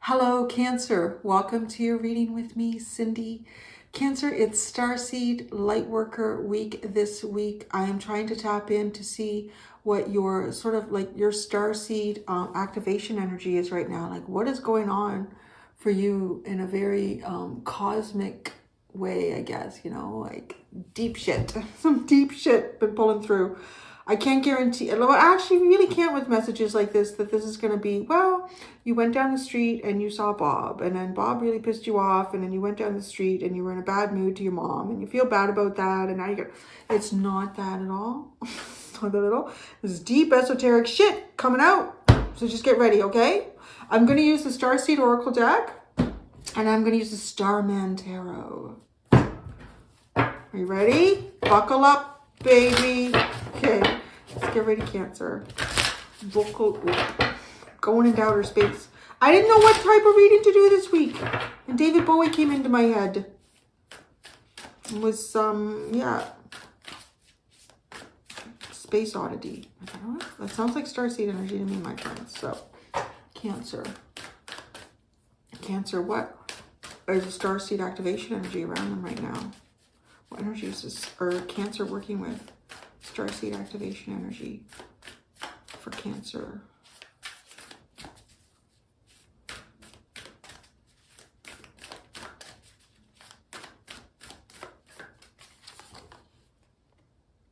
Hello, Cancer. Welcome to your reading with me, Cindy. Cancer, it's Starseed Lightworker week this week. I am trying to tap in to see what your sort of like your Starseed activation energy is right now. Like what is going on for you in a very cosmic way, I guess, you know, like deep shit. Some deep shit been pulling through. I can't guarantee, well, I actually really can't with messages like this, that this is going to be, well, you went down the street and you saw Bob, and then Bob really pissed you off, and then you went down the street and you were in a bad mood to your mom, and you feel bad about that, and now you go, it's not that at all. It's not that at all. This is deep esoteric shit coming out. So just get ready, okay? I'm going to use the Starseed Oracle deck, and I'm going to use the Starman Tarot. Are you ready? Buckle up, baby. Okay, let's get ready, Cancer. Going into outer space. I didn't know what type of reading to do this week. And David Bowie came into my head. It was yeah. Space Oddity. I don't know. That sounds like Starseed energy to me, my friends. So, Cancer. Cancer, what? There's a Starseed activation energy around them right now. What energy is this? Or Cancer working with? Starseed activation energy for Cancer.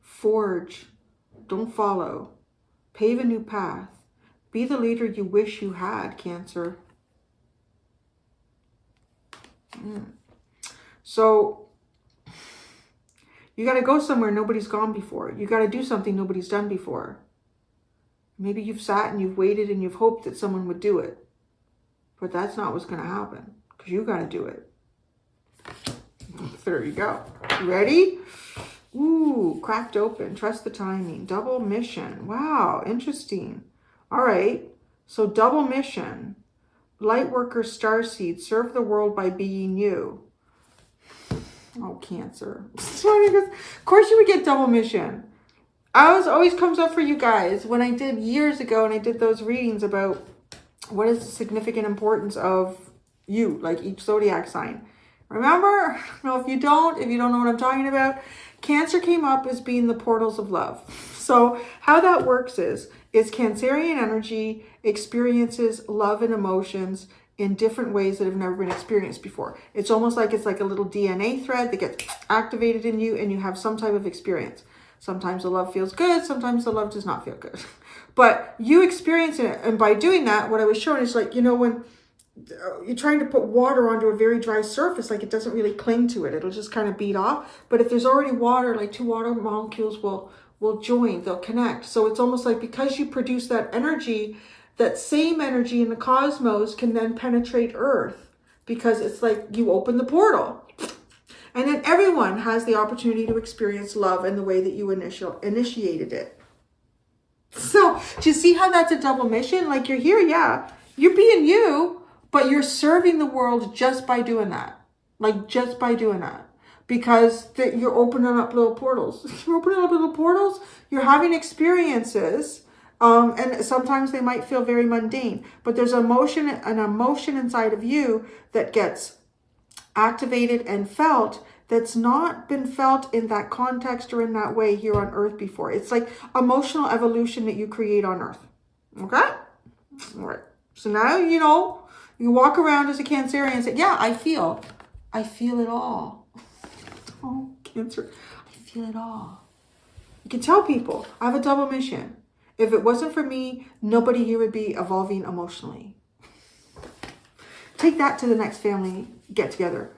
Forge. Don't follow. Pave a new path. Be the leader you wish you had, Cancer. So, you got to go somewhere nobody's gone before. You got to do something nobody's done before. Maybe you've sat and you've waited and you've hoped that someone would do it. But that's not what's going to happen. Because you got to do it. There you go. Ready? Ooh, cracked open. Trust the timing. Double mission. Wow, interesting. All right. So double mission. Lightworker Starseed. Serve the world by being you. Oh, Cancer. Of course you would get double mission. Always comes up for you guys. When I did years ago and I did those readings about what is the significant importance of you, like each zodiac sign. Remember? No, if you don't know what I'm talking about, Cancer came up as being the portals of love. So how that works is Cancerian energy experiences love and emotions in different ways that have never been experienced before. It's almost like it's like a little DNA thread that gets activated in you and you have some type of experience. Sometimes the love feels good, sometimes the love does not feel good. But you experience it, and by doing that, what I was showing is like, you know, when you're trying to put water onto a very dry surface, like it doesn't really cling to it. It'll just kind of bead off. But if there's already water, like two water molecules will join, they'll connect. So it's almost like because you produce that energy, that same energy in the cosmos can then penetrate Earth, because it's like you open the portal. And then everyone has the opportunity to experience love in the way that you initiated it. So do you see how that's a double mission? Like you're here, yeah, you're being you, but you're serving the world just by doing that. Like just by doing that. Because you're opening up little portals. You're opening up little portals. You're having experiences. And sometimes they might feel very mundane. But there's an emotion inside of you that gets activated and felt that's not been felt in that context or in that way here on Earth before. It's like emotional evolution that you create on Earth. Okay? All right. So now, you know, you walk around as a Cancerian and say, yeah, I feel it all. Oh, Cancer, I feel it all. You can tell people, I have a double mission. If it wasn't for me, nobody here would be evolving emotionally. Take that to the next family get together,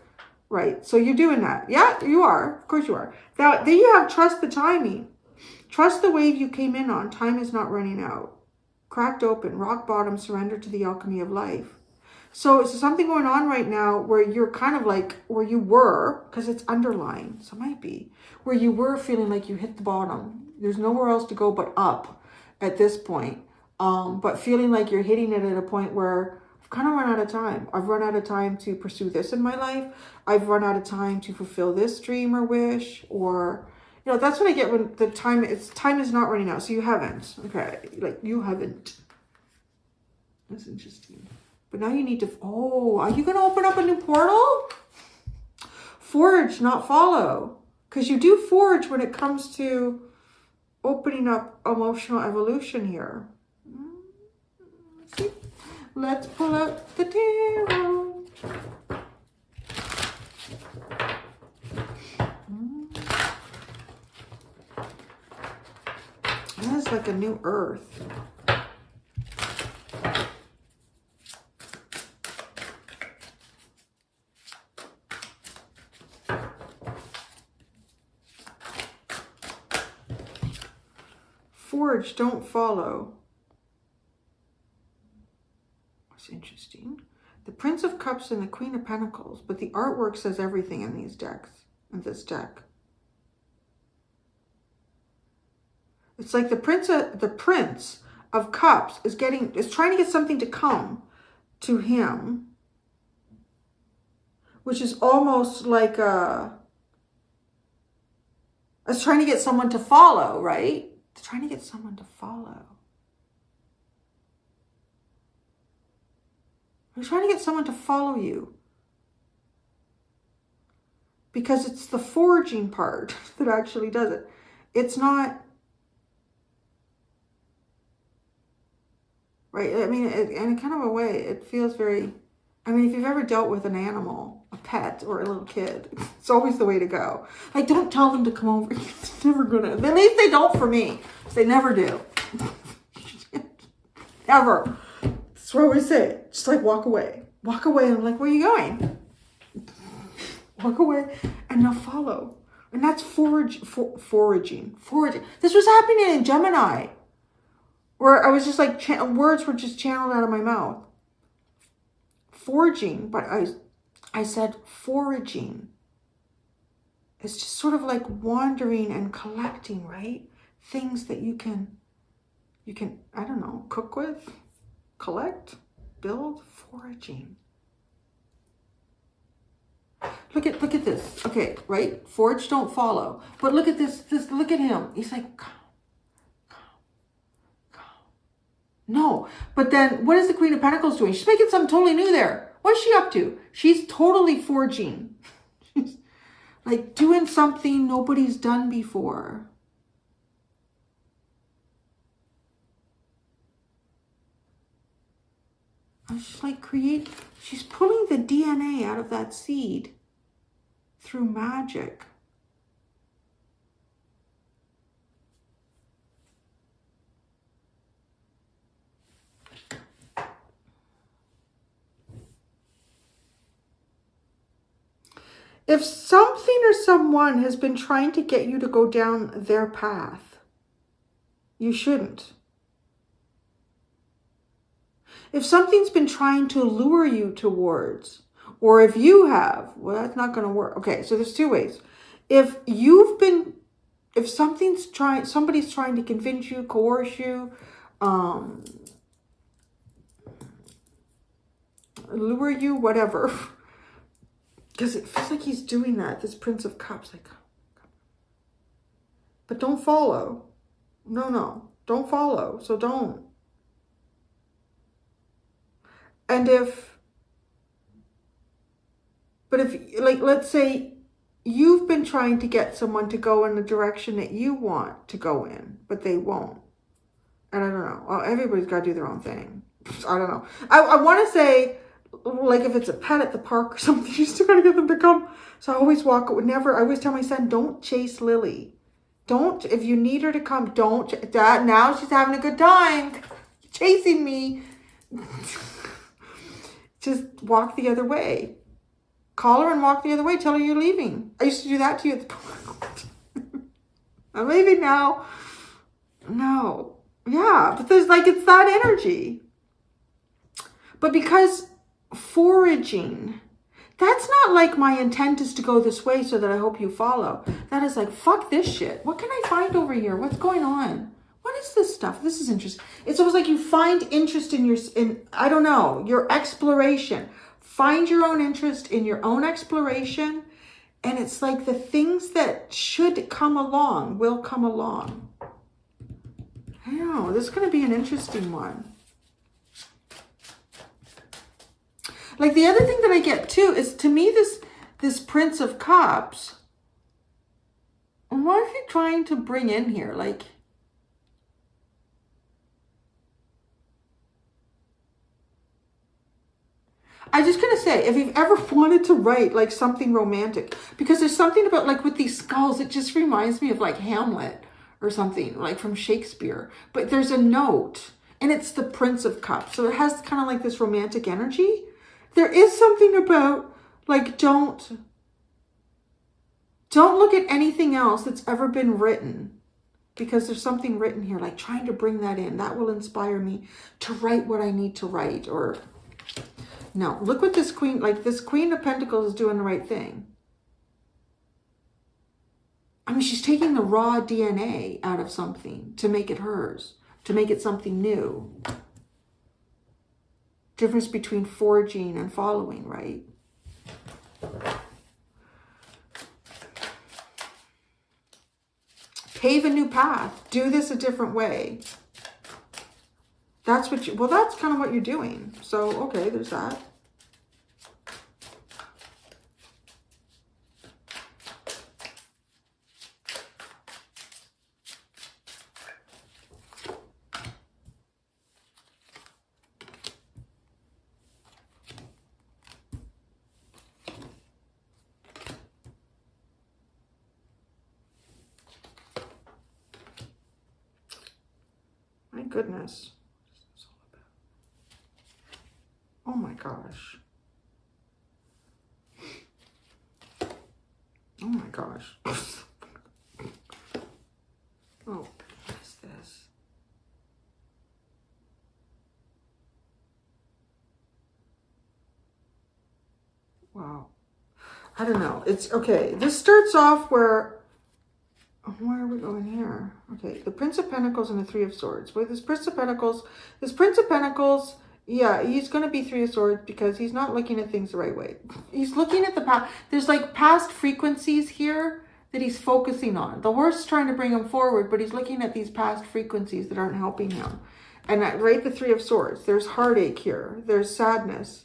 right? So you're doing that. Yeah, you are. Of course you are. Now, then you have trust the timing. Trust the wave you came in on. Time is not running out. Cracked open, rock bottom, surrender to the alchemy of life. So it's something going on right now where you're kind of like where you were, because it's underlying, so it might be, where you were feeling like you hit the bottom. There's nowhere else to go but up at this point. But feeling like you're hitting it at a point where I've kind of run out of time. I've run out of time to pursue this in my life. I've run out of time to fulfill this dream or wish, or, you know, that's what I get when the time is not running out. So you haven't. Okay. Like you haven't. That's interesting. But now you need to, oh, are you going to open up a new portal? Forage, not follow. Because you do forage when it comes to opening up emotional evolution here. See? Let's pull out the tarot. That's like a new earth. Forge, don't follow. That's interesting. The Prince of Cups and the Queen of Pentacles, but the artwork says everything in these decks, in this deck. It's like the Prince of Cups is trying to get something to come to him, which is almost like it's trying to get someone to follow, right? It's trying to get someone to follow. I'm trying to get someone to follow you. Because it's the foraging part that actually does it. It's not, right? I mean, in kind of a way, it feels very, I mean, if you've ever dealt with an animal, a pet or a little kid, it's always the way to go. Like, don't tell them to come over. It's never gonna, at least they don't for me. They never do. Ever. That's what I always say. Just like walk away. Walk away. And I'm like, where are you going? Walk away and now follow. And that's foraging. This was happening in Gemini. Where I was just like, words were just channeled out of my mouth. Foraging, but I said foraging. It's just sort of like wandering and collecting, right? Things that you can, I don't know, cook with, collect, build, foraging. Look at this. Okay, right? Forage, don't follow. But look at this, look at him. He's like, come. No. But then what is the Queen of Pentacles doing? She's making something totally new there. What is she up to? She's totally foraging. She's like doing something nobody's done before. She's like she's pulling the DNA out of that seed through magic. If something or someone has been trying to get you to go down their path, you shouldn't. If something's been trying to lure you towards, or if you have, well, that's not going to work. Okay, so there's two ways. If somebody's trying to convince you, coerce you, lure you, whatever. Because it feels like he's doing that, this Prince of Cups. Like, but don't follow. No, don't follow. So don't. And if, like, let's say you've been trying to get someone to go in the direction that you want to go in, but they won't. And I don't know. Well, everybody's got to do their own thing. I don't know. I want to say, like if it's a pet at the park or something, you still got to get them to come. So I always I always tell my son, don't chase Lily. Don't, if you need her to come, don't. Dad, now she's having a good time chasing me. Just walk the other way. Call her and walk the other way. Tell her you're leaving. I used to do that to you at the park. Maybe now. No. Yeah, but there's like, it's that energy. But because foraging, that's not like my intent is to go this way so that I hope you follow. That is like, fuck this shit. What can I find over here? What's going on? What is this stuff? This is interesting. It's almost like you find interest in I don't know, your exploration. Find your own interest in your own exploration. And it's like the things that should come along will come along. I don't know. This is going to be an interesting one. Like the other thing that I get too is, to me, this Prince of Cups, what are you trying to bring in here? Like, I'm just going to say, if you've ever wanted to write like something romantic, because there's something about like with these skulls, it just reminds me of like Hamlet or something like from Shakespeare, but there's a note and it's the Prince of Cups. So it has kind of like this romantic energy. There is something about like, don't look at anything else that's ever been written, because there's something written here, like trying to bring that in. That will inspire me to write what I need to write. Or no, look what this Queen, like this Queen of Pentacles is doing the right thing. I mean, she's taking the raw DNA out of something to make it hers, to make it something new. Difference between foraging and following, right? Pave a new path. Do this a different way. That's what you, well, that's kind of what you're doing. So, okay, there's that. My goodness. Oh my gosh. Oh my gosh. Oh, what is this? Wow. I don't know. It's okay. This starts off where are we going here? Okay, the Prince of Pentacles and the Three of Swords. With this Prince of Pentacles, yeah, he's going to be Three of Swords because he's not looking at things the right way. He's looking at the past. There's like past frequencies here that he's focusing on. The horse is trying to bring him forward, but he's looking at these past frequencies that aren't helping him. And right, the Three of Swords. There's heartache here. There's sadness.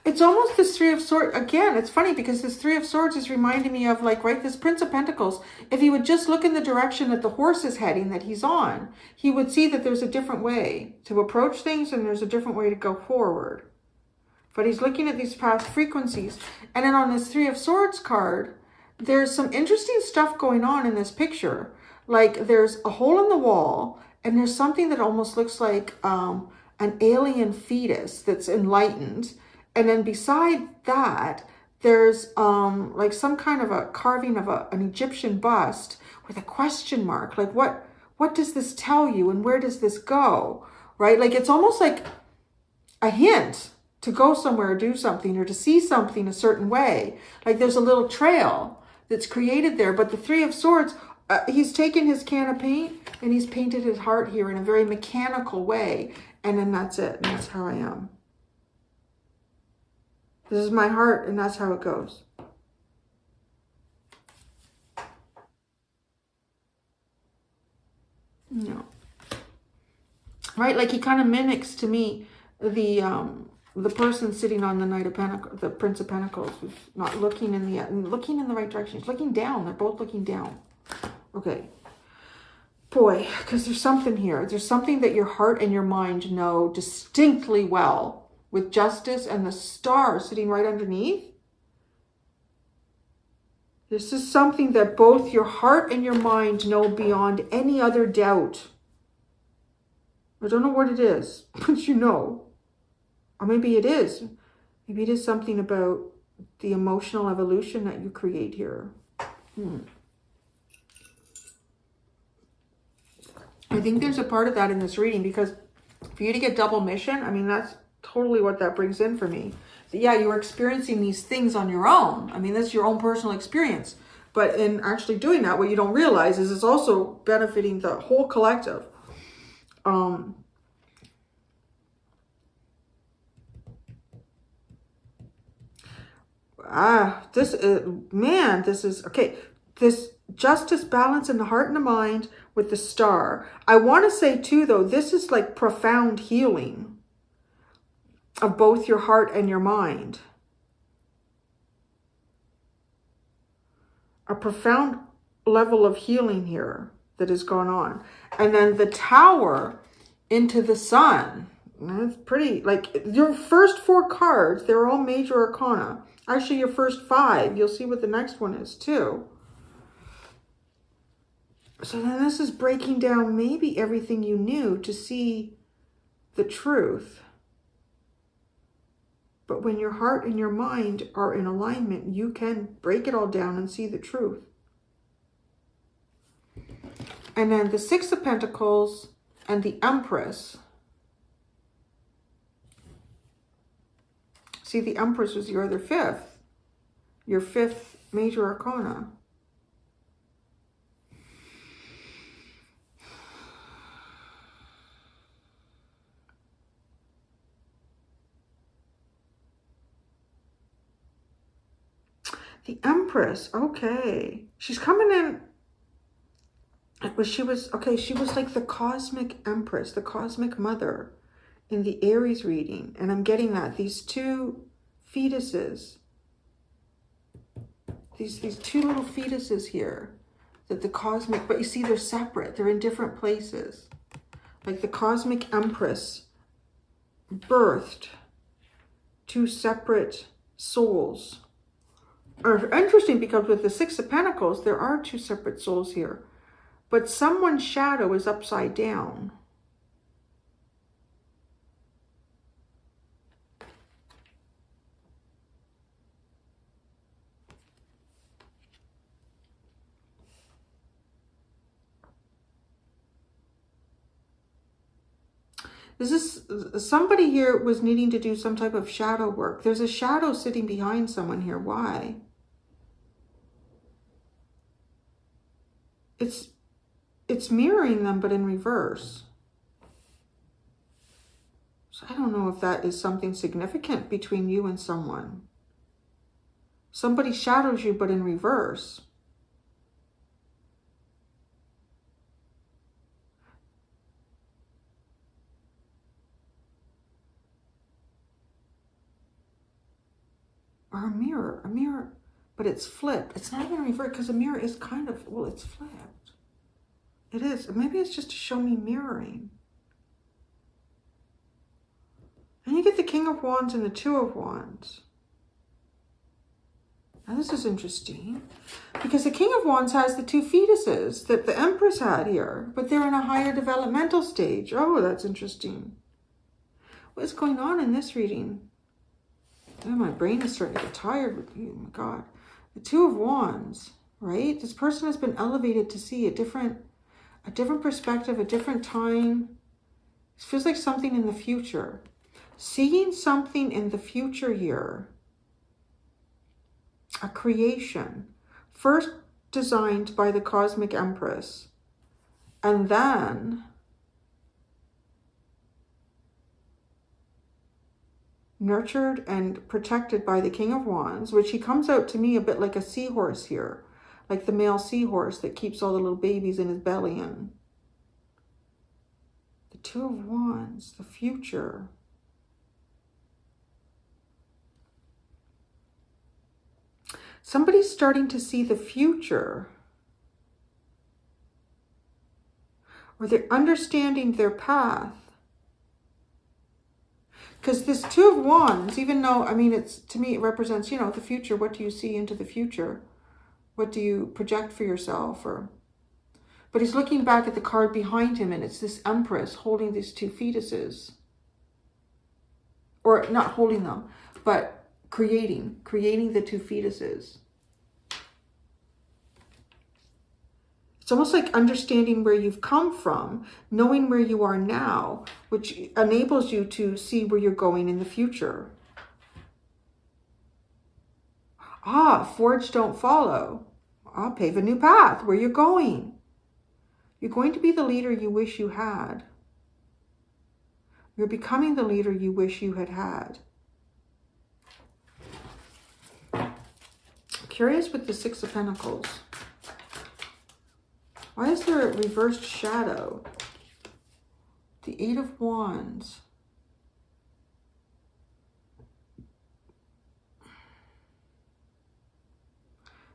It's almost this Three of Swords. Again, it's funny because this Three of Swords is reminding me of like, right, this Prince of Pentacles. If he would just look in the direction that the horse is heading, that he's on, he would see that there's a different way to approach things and there's a different way to go forward. But he's looking at these past frequencies. And then on this Three of Swords card, there's some interesting stuff going on in this picture. Like there's a hole in the wall and there's something that almost looks like an alien fetus that's enlightened. And then beside that, there's like some kind of a carving of an Egyptian bust with a question mark. Like what does this tell you and where does this go? Right? Like it's almost like a hint to go somewhere or do something or to see something a certain way. Like there's a little trail that's created there. But the Three of Swords, he's taken his can of paint and he's painted his heart here in a very mechanical way. And then that's it. And that's how I am. This is my heart, and that's how it goes. No. Right? Like he kind of mimics to me the person sitting on the Knight of Pentacles, the Prince of Pentacles, who's not looking in the right direction. He's looking down. They're both looking down. Okay. Boy, because there's something here. There's something that your heart and your mind know distinctly well. With Justice and the Star sitting right underneath. This is something that both your heart and your mind know beyond any other doubt. I don't know what it is, but you know. Or maybe it is. Maybe it is something about the emotional evolution that you create here. I think there's a part of that in this reading because for you to get double mission, I mean, that's totally what that brings in for me. So yeah, you are experiencing these things on your own. I mean, that's your own personal experience. But in actually doing that, what you don't realize is it's also benefiting the whole collective. This man, this is okay. This justice, balance in the heart and the mind with the star. I want to say too, though, this is like profound healing of both your heart and your mind. A profound level of healing here that has gone on. And then the tower into the sun. That's pretty, like your first 4 cards, they're all major arcana. Actually, your first 5, you'll see what the next one is too. So then this is breaking down maybe everything you knew to see the truth. But when your heart and your mind are in alignment, you can break it all down and see the truth. And then the 6 of Pentacles and the Empress. See, the Empress was your other 5th. Your 5th major arcana. The Empress, okay. She's coming in. She was like the cosmic Empress, the cosmic mother in the Aries reading. And I'm getting that. These 2 fetuses. These 2 little fetuses here. That the cosmic, but you see they're separate. They're in different places. Like the cosmic Empress birthed 2 separate souls. Interesting, because with the 6 of Pentacles, there are 2 separate souls here. But someone's shadow is upside down. This is somebody here was needing to do some type of shadow work. There's a shadow sitting behind someone here. Why? It's mirroring them, but in reverse. So I don't know if that is something significant between you and someone. Somebody shadows you, but in reverse. Or a mirror, but it's flipped. It's not even reversed, because a mirror is kind of, well, it's flipped. It is. Maybe it's just to show me mirroring. And you get the King of Wands and the 2 of Wands. Now this is interesting, because the King of Wands has the 2 fetuses that the Empress had here, but they're in a higher developmental stage. Oh, that's interesting. What's going on in this reading? Oh, my brain is starting to get tired with you. Oh my God. The 2 of Wands, right? This person has been elevated to see a different perspective, a different time. It feels like something in the future. Seeing something in the future here. A creation. First designed by the Cosmic Empress. And then nurtured and protected by the King of Wands, which he comes out to me a bit like a seahorse here. Like the male seahorse that keeps all the little babies in his belly in. The 2 of Wands, the future. Somebody's starting to see the future. Or they're understanding their path. Because this 2 of Wands, even though, I mean, it's, to me, it represents, you know, the future. What do you see into the future? What do you project for yourself? But he's looking back at the card behind him, and it's this Empress holding these 2 fetuses. Or not holding them, but creating the 2 fetuses. It's almost like understanding where you've come from, knowing where you are now, which enables you to see where you're going in the future. Forge don't follow. Pave a new path. Where you're going. You're going to be the leader you wish you had. You're becoming the leader you wish you had had. Curious with the Six of Pentacles. Why is there a reversed shadow? The Eight of Wands.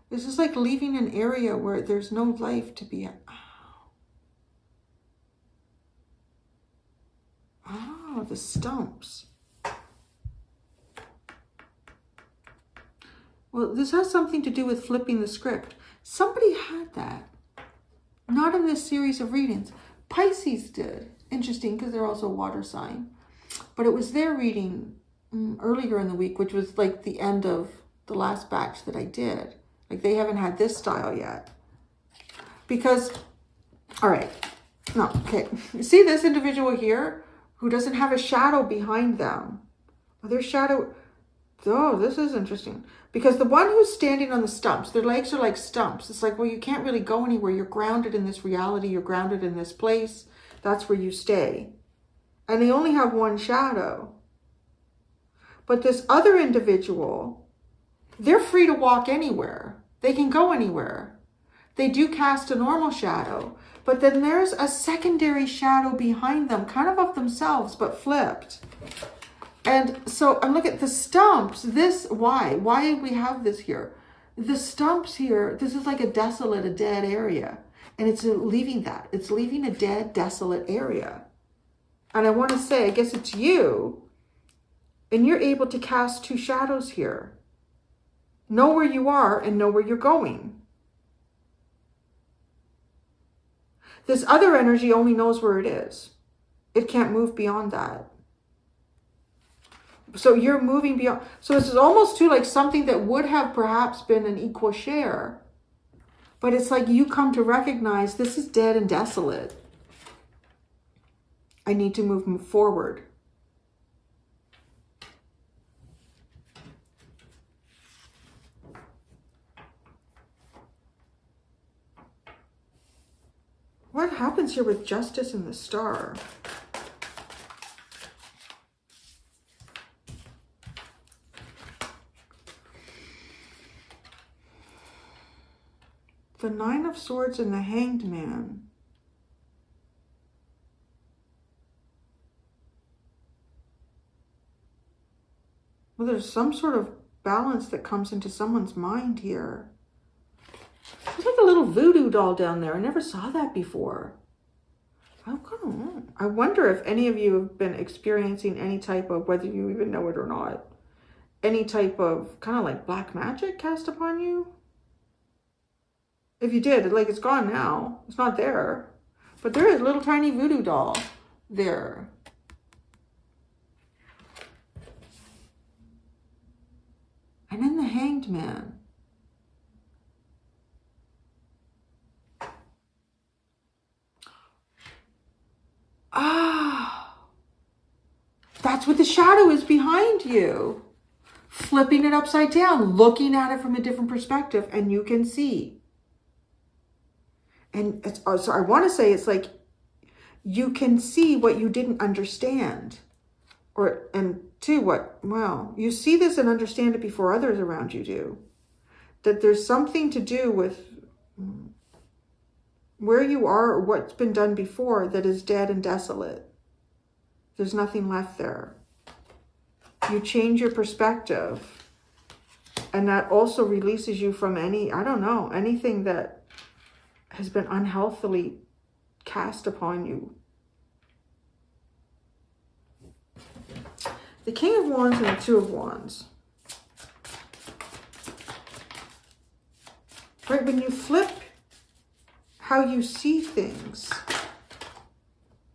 This is like leaving an area where there's no life to be at. Oh, the stumps. Well, this has something to do with flipping the script. Somebody had that. Not in this series of readings. Pisces did. Interesting, because they're also a water sign. But it was their reading earlier in the week, which was like the end of the last batch that I did. Like they haven't had this style yet. Because, all right. No, okay. You see this individual here who doesn't have a shadow behind them? Well, their shadow... Oh, this is interesting. Because the one who's standing on the stumps, their legs are like stumps. It's like, well, you can't really go anywhere. You're grounded in this reality. You're grounded in this place. That's where you stay. And they only have one shadow. But this other individual, they're free to walk anywhere. They can go anywhere. They do cast a normal shadow. But then there's a secondary shadow behind them, kind of themselves, but flipped. And so I'm looking at the stumps. Why do we have this here? The stumps here, this is like a desolate, a dead area. And it's leaving that. It's leaving a dead, desolate area. And I want to say, I guess it's you. And you're able to cast two shadows here. Know where you are and know where you're going. This other energy only knows where it is. It can't move beyond that. So you're moving beyond. So this is almost too like something that would have perhaps been an equal share. But it's like you come to recognize this is dead and desolate. I need to move forward. What happens here with Justice and the Star? The Nine of Swords and the Hanged Man. Well, there's some sort of balance that comes into someone's mind here. There's like a little voodoo doll down there. I never saw that before. I wonder if any of you have been experiencing any type of, whether you even know it or not, any type of kind of like black magic cast upon you. If you did, like it's gone now. It's not there. But there is a little tiny voodoo doll there. And then the Hanged Man. Ah, that's what the shadow is behind you. Flipping it upside down, looking at it from a different perspective, and you can see. And it's, so I want to say it's like you can see what you didn't understand. And two, well, you see this and understand it before others around you do. That there's something to do with where you are or what's been done before that is dead and desolate. There's nothing left there. You change your perspective. And that also releases you from anything that has been unhealthily cast upon you. The King of Wands and the Two of Wands. Right, when you flip how you see things.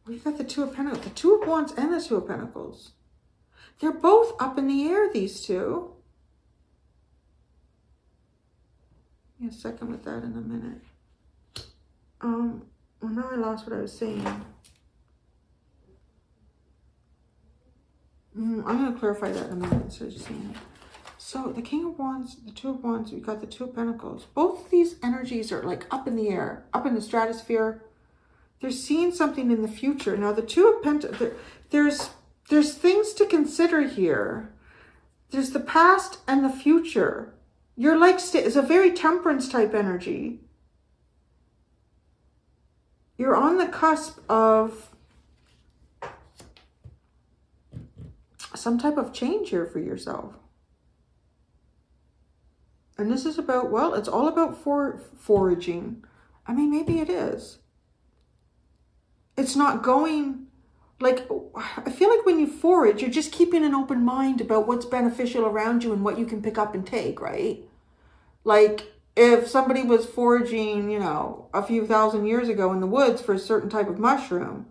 Well, you got the Two of Pentacles, the Two of Wands and the Two of Pentacles. They're both up in the air, these two. Give me a second with that in a minute. Well, now I lost what I was saying. I'm going to clarify that in a minute instead of just saying it. So the King of Wands, the Two of Wands, we got the Two of Pentacles. Both of these energies are like up in the air, up in the stratosphere. They're seeing something in the future. Now the Two of Pentacles, there's There's things to consider here. There's the past and the future. You're like, it's a very temperance type energy. You're on the cusp of some type of change here for yourself. And this is about, well, it's all about foraging. I mean, maybe it is. It's not going, like, I feel like when you forage, you're just keeping an open mind about what's beneficial around you and what you can pick up and take, right? Like, if somebody was foraging, you know, a few thousand years ago in the woods for a certain type of mushroom,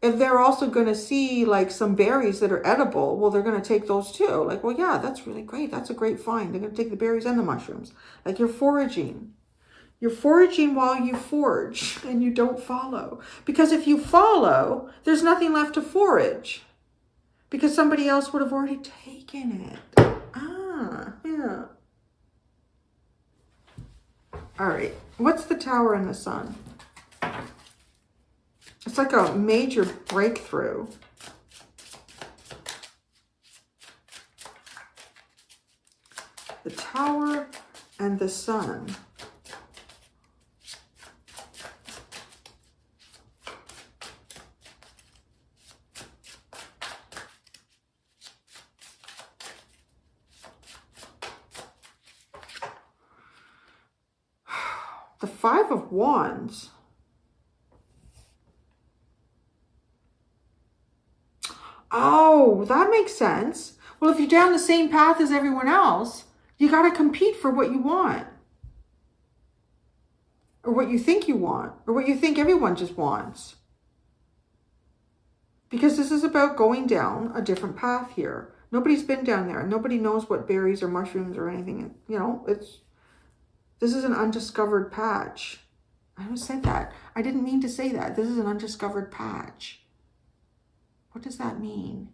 if they're also going to see like some berries that are edible, well, they're going to take those too. Like, well, yeah, that's really great. That's a great find. They're going to take the berries and the mushrooms. Like, you're foraging. You're foraging while you forage, and you don't follow. Because if you follow, there's nothing left to forage. Because somebody else would have already taken it. Ah, yeah. All right. What's the Tower and the Sun? It's like a major breakthrough. The Tower and the Sun. The Five of Wands. Oh, that makes sense. Well, if you're down the same path as everyone else, you got to compete for what you want. Or what you think you want. Or what you think everyone just wants. Because this is about going down a different path here. Nobody's been down there. Nobody knows what berries or mushrooms or anything. You know, this is an undiscovered patch. I always said that. I didn't mean to say that. This is an undiscovered patch. What does that mean?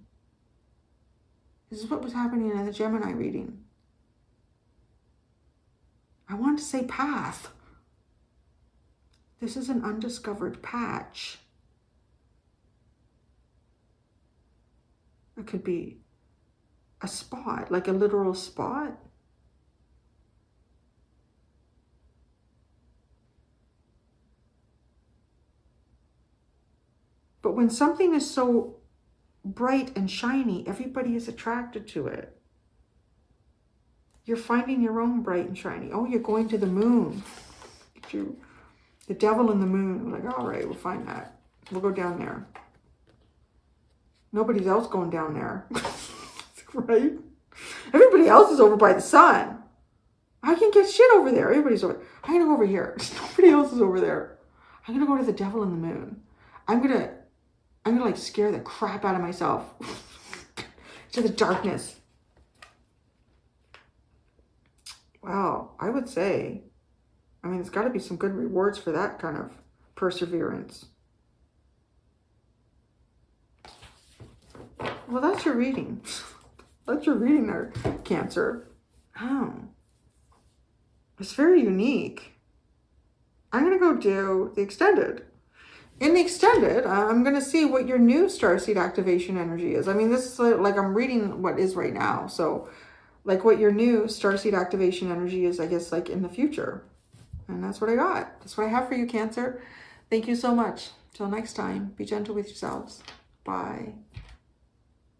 This is what was happening in the Gemini reading. I wanted to say path. This is an undiscovered patch. It could be a spot, like a literal spot. But when something is so bright and shiny, everybody is attracted to it. You're finding your own bright and shiny. Oh, you're going to the moon. The devil and the moon. Like, all right, we'll find that. We'll go down there. Nobody's else going down there. Right? Everybody else is over by the sun. I can't get shit over there. Everybody's over. I'm going to go over here. Nobody else is over there. I'm going to go to the devil and the moon. I'm going to like scare the crap out of myself to the darkness. Wow, I would say, I mean, there's got to be some good rewards for that kind of perseverance. Well, that's your reading. That's your reading there, Cancer. Oh, it's very unique. I'm going to go do the extended. In the extended, I'm going to see what your new Starseed activation energy is. I mean, this is like I'm reading what is right now. So like what your new Starseed activation energy is, I guess, like in the future. And that's what I got. That's what I have for you, Cancer. Thank you so much. Till next time, be gentle with yourselves. Bye.